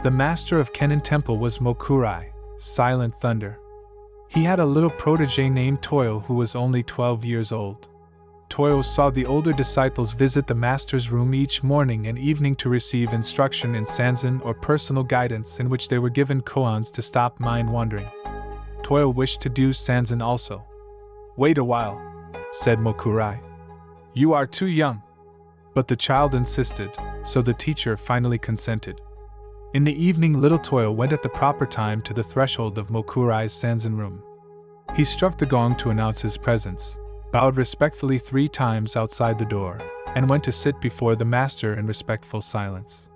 The master of Kennen Temple was Mokurai, Silent Thunder. He had a little protege named Toyo who was only 12 years old. Toyo saw the older disciples visit the master's room each morning and evening to receive instruction in Sanzen or personal guidance in which they were given koans to stop mind wandering. Toyo wished to do Sanzen also. "Wait a while," said Mokurai. "You are too young." But the child insisted, so the teacher finally consented. In the evening, little Toyo went at the proper time to the threshold of Mokurai's Sanzen room. He struck the gong to announce his presence, bowed respectfully 3 times outside the door, and went to sit before the master in respectful silence.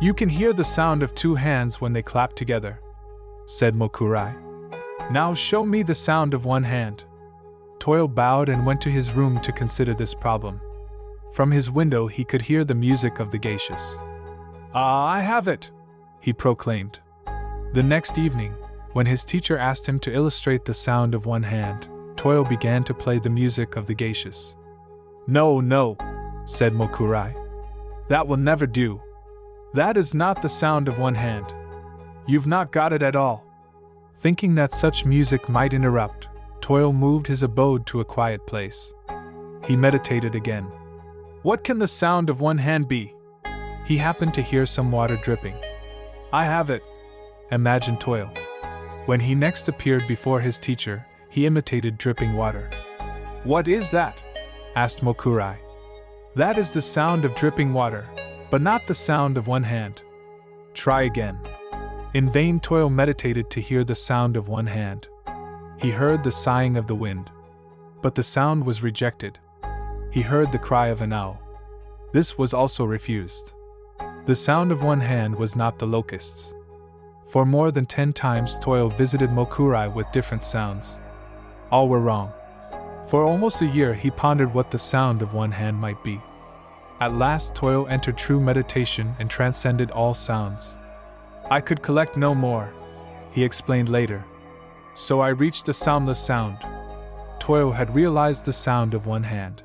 "You can hear the sound of 2 hands when they clap together," said Mokurai. "Now show me the sound of 1 hand." Toyo bowed and went to his room to consider this problem. From his window he could hear the music of the geishas. "Ah, I have it!" he proclaimed. The next evening, when his teacher asked him to illustrate the sound of 1 hand, Toyo began to play the music of the geishas. "No, no," said Mokurai. "That will never do. That is not the sound of 1 hand. You've not got it at all." Thinking that such music might interrupt, Toyo moved his abode to a quiet place. He meditated again. What can the sound of 1 hand be? He happened to hear some water dripping. "I have it," imagined Toyo. When he next appeared before his teacher, he imitated dripping water. "What is that?" asked Mokurai. "That is the sound of dripping water, but not the sound of 1 hand. Try again." In vain Toyo meditated to hear the sound of 1 hand. He heard the sighing of the wind, but the sound was rejected. He heard the cry of an owl. This was also refused. The sound of 1 hand was not the locusts. For more than 10 times Toyo visited Mokurai with different sounds. All were wrong. For almost a year he pondered what the sound of 1 hand might be. At last Toyo entered true meditation and transcended all sounds. "I could collect no more," he explained later. "So I reached the soundless sound." Toyo had realized the sound of 1 hand.